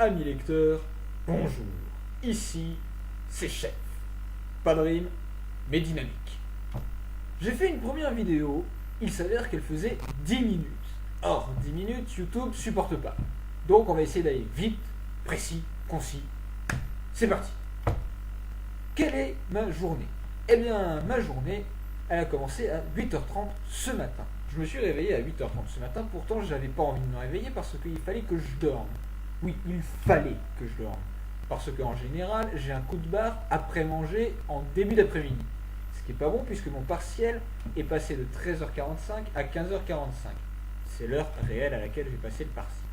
Amis lecteurs, bonjour. Ici, c'est Chef. Pas de rime, mais dynamique. J'ai fait une première vidéo, il s'avère qu'elle faisait 10 minutes. Or, 10 minutes, YouTube supporte pas. Donc on va essayer d'aller vite, précis, concis. C'est parti. Quelle est ma journée? Eh bien, ma journée, elle a commencé à 8h30 ce matin. Je me suis réveillé à 8h30 ce matin, pourtant j'avais pas envie de me réveiller parce qu'il fallait que je dorme. Oui, il fallait que je dorme. Parce qu'en général, j'ai un coup de barre après manger en début d'après-midi. Ce qui n'est pas bon puisque mon partiel est passé de 13h45 à 15h45. C'est l'heure réelle à laquelle j'ai passé le partiel.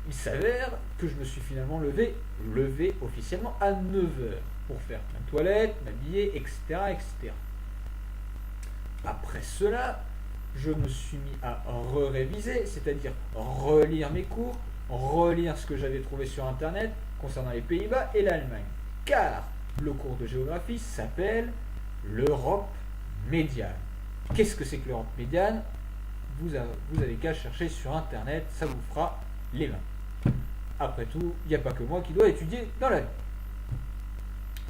Il s'avère que je me suis finalement levé officiellement à 9h pour faire ma toilette, m'habiller, etc., etc. Après cela, je me suis mis à réviser, c'est-à-dire relire mes cours, relire ce que j'avais trouvé sur internet concernant les Pays-Bas et l'Allemagne. Car le cours de géographie s'appelle l'Europe médiane. Qu'est-ce que c'est que l'Europe médiane? Vous avez qu'à chercher sur internet, ça vous fera les mains. Après tout, il n'y a pas que moi qui dois étudier dans la vie.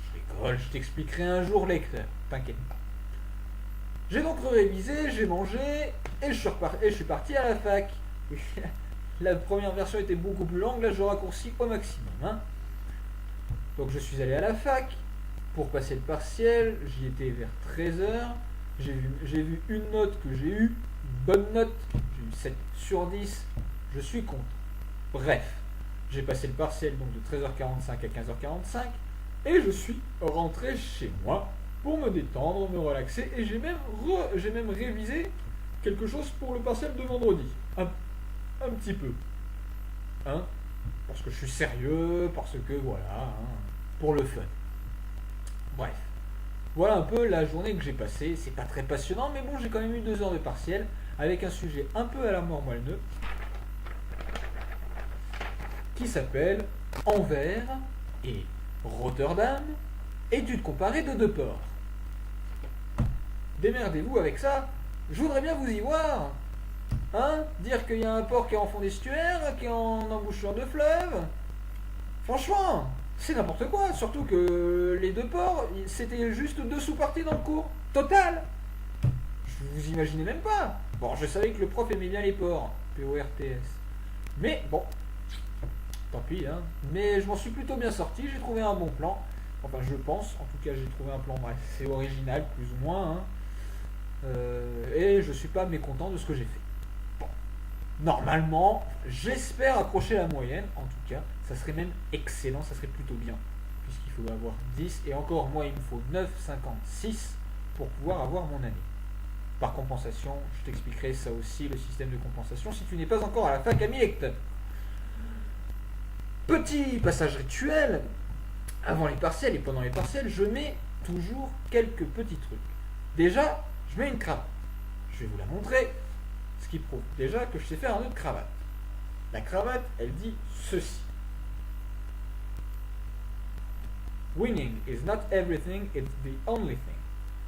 Je rigole, je t'expliquerai un jour lecteur, t'inquiète pas. J'ai donc révisé, j'ai mangé et je suis parti à la fac. La première version était beaucoup plus longue, là je raccourcis au maximum. Donc je suis allé à la fac pour passer le partiel, j'y étais vers 13h. J'ai vu une note que j'ai eue, bonne note, j'ai eu 7 sur 10, je suis content. Bref, j'ai passé le partiel donc de 13h45 à 15h45 et je suis rentré chez moi pour me détendre, me relaxer, et j'ai même révisé quelque chose pour le partiel de vendredi. Un petit peu. Parce que je suis sérieux, parce que voilà, pour le fun. Bref. Voilà un peu la journée que j'ai passée. C'est pas très passionnant, mais bon, j'ai quand même eu 2 heures de partiel, avec un sujet un peu à la mort moelleux, qui s'appelle Anvers et Rotterdam, étude comparée de 2 ports. Démerdez-vous avec ça, je voudrais bien vous y voir. Dire qu'il y a un port qui est en fond d'estuaire, qui est en embouchure de fleuve. Franchement, c'est n'importe quoi, surtout que les 2 ports, c'était juste 2 sous-parties dans le cours. Total. Vous imaginez même pas. Bon, je savais que le prof aimait bien les ports, PORTS. Mais bon, tant pis, Mais je m'en suis plutôt bien sorti, j'ai trouvé un bon plan. Enfin, je pense, en tout cas, j'ai trouvé un plan, bref, c'est original, plus ou moins, et je suis pas mécontent de ce que j'ai fait. Bon. Normalement, j'espère accrocher la moyenne, en tout cas, ça serait même excellent, ça serait plutôt bien, puisqu'il faut avoir 10, et encore, moi, il me faut 9,56 pour pouvoir avoir mon année. Par compensation, je t'expliquerai ça aussi, le système de compensation, si tu n'es pas encore à la fac, ami lecteur. Petit passage rituel, avant les partiels et pendant les partiels, je mets toujours quelques petits trucs. Déjà, je mets une cravate. Je vais vous la montrer, ce qui prouve déjà que je sais faire un nœud de cravate. La cravate, elle dit ceci. Winning is not everything, it's the only thing.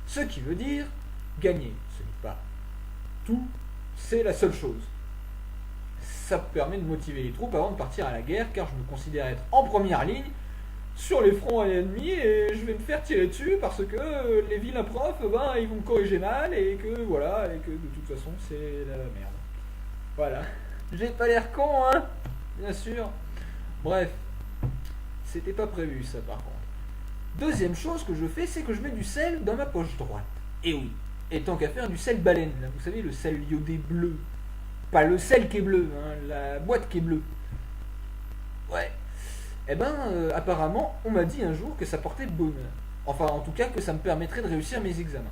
Ce qui veut dire, gagner, ce n'est pas tout, c'est la seule chose. Ça permet de motiver les troupes avant de partir à la guerre, car je me considère être en première ligne sur les fronts ennemis et je vais me faire tirer dessus parce que les vilains profs, ils vont me corriger mal et que voilà, et que de toute façon c'est la merde. Voilà. J'ai pas l'air con, bien sûr. Bref, c'était pas prévu ça par contre. Deuxième chose que je fais, c'est que je mets du sel dans ma poche droite. Et oui, et tant qu'à faire du sel baleine, là, vous savez, le sel iodé bleu. Pas le sel qui est bleu, la boîte qui est bleue. Ouais. Apparemment, on m'a dit un jour que ça portait bonheur. Enfin, en tout cas, que ça me permettrait de réussir mes examens.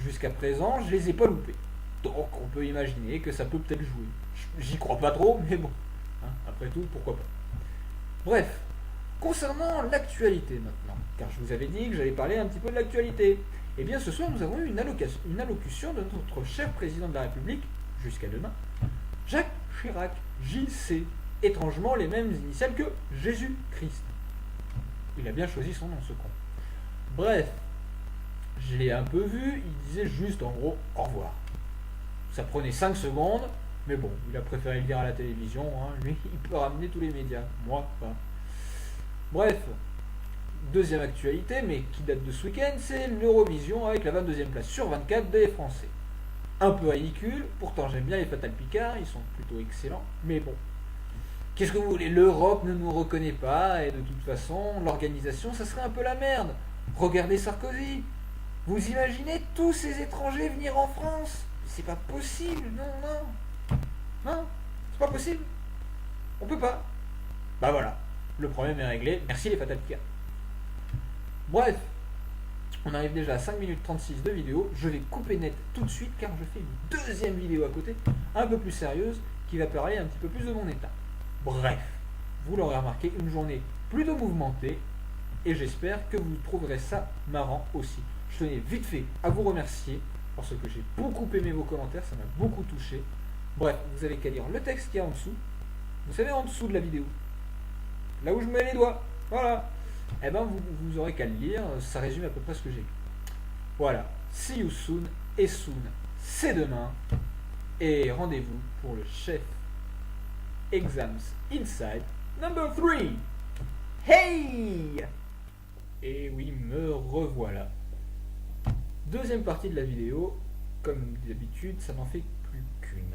Jusqu'à présent, je les ai pas loupés. Donc, on peut imaginer que ça peut peut-être jouer. J'y crois pas trop, mais bon. Après tout, pourquoi pas. Bref, concernant l'actualité maintenant, car je vous avais dit que j'allais parler un petit peu de l'actualité. Eh bien, ce soir, nous avons eu une allocution de notre cher président de la République, jusqu'à demain, Jacques Chirac, JC. Étrangement les mêmes initiales que Jésus-Christ. Il a bien choisi son nom, ce con. Bref, je l'ai un peu vu, il disait juste en gros au revoir. Ça prenait 5 secondes, Mais bon, il a préféré le dire à la télévision, hein. Lui, il peut ramener tous les médias, moi pas. Bref, deuxième actualité, mais qui date de ce week-end, c'est l'Eurovision avec la 22e place sur 24 des Français. Un peu ridicule, pourtant j'aime bien les Fatal Picard, ils sont plutôt excellents, mais bon. Qu'est-ce que vous voulez, l'Europe ne nous reconnaît pas, et de toute façon, l'organisation, ça serait un peu la merde. Regardez Sarkozy. Vous imaginez tous ces étrangers venir en France? C'est pas possible, non, non. Non, c'est pas possible. On peut pas. Bah voilà, le problème est réglé, merci les Fatal Picard. Bref, on arrive déjà à 5 minutes 36 de vidéo, je vais couper net tout de suite car je fais une deuxième vidéo à côté, un peu plus sérieuse, qui va parler un petit peu plus de mon état. Bref, vous l'aurez remarqué, une journée plutôt mouvementée, et j'espère que vous trouverez ça marrant aussi. Je tenais vite fait à vous remercier, parce que j'ai beaucoup aimé vos commentaires, ça m'a beaucoup touché. Bref, vous avez qu'à lire le texte qu'il y a en dessous, vous savez en dessous de la vidéo, là où je mets les doigts, voilà. Eh ben vous aurez qu'à le lire, ça résume à peu près ce que j'ai dit. Voilà, see you soon, et soon, c'est demain, et rendez-vous pour le chef Exams Inside number 3. Hey! Et oui, me revoilà. Deuxième partie de la vidéo, comme d'habitude, ça n'en fait plus qu'une.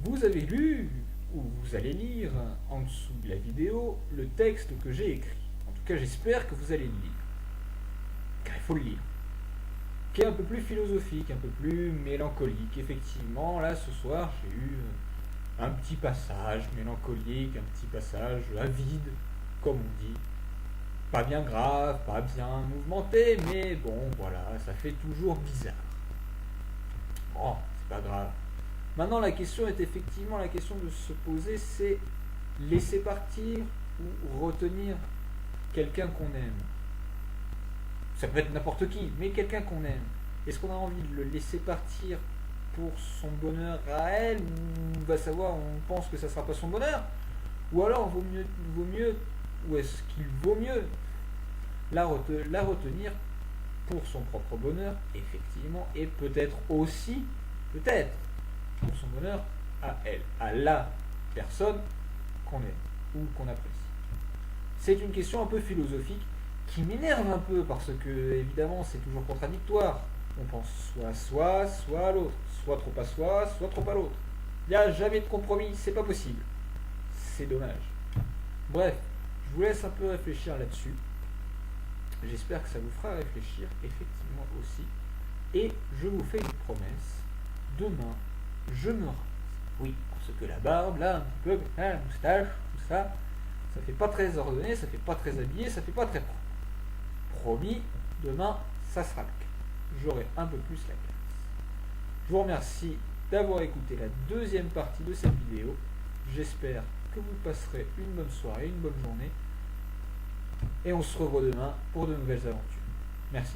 Vous avez lu, ou vous allez lire, en dessous de la vidéo, le texte que j'ai écrit. En tout cas, j'espère que vous allez le lire. Car il faut le lire. Qui est un peu plus philosophique, un peu plus mélancolique. Effectivement, là, ce soir, j'ai eu un petit passage mélancolique, un petit passage avide, comme on dit. Pas bien grave, pas bien mouvementé, mais bon, voilà, ça fait toujours bizarre. Bon, c'est pas grave. Maintenant, la question est effectivement la question de se poser, c'est laisser partir ou retenir quelqu'un qu'on aime. Ça peut être n'importe qui, mais quelqu'un qu'on aime. Est-ce qu'on a envie de le laisser partir pour son bonheur à elle, ou va savoir, on pense que ça sera pas son bonheur, ou alors vaut mieux, ou est-ce qu'il vaut mieux la retenir pour son propre bonheur, effectivement, et peut-être aussi, peut-être, pour son bonheur à elle, à la personne qu'on aime ou qu'on apprécie. C'est une question un peu philosophique qui m'énerve un peu parce que, évidemment, c'est toujours contradictoire. On pense soit à l'autre, soit trop à soi, soit trop à l'autre. Il n'y a jamais de compromis, c'est pas possible. C'est dommage. Bref, je vous laisse un peu réfléchir là-dessus. J'espère que ça vous fera réfléchir, effectivement aussi. Et je vous fais une promesse. Demain, je me rase. Oui, parce que la barbe, là, un petit peu, la moustache, tout ça, ça fait pas très ordonné, ça fait pas très habillé, ça fait pas très propre. Promis, demain, ça sera le cas. J'aurai un peu plus la classe. Je vous remercie d'avoir écouté la deuxième partie de cette vidéo. J'espère que vous passerez une bonne soirée, une bonne journée. Et on se revoit demain pour de nouvelles aventures. Merci.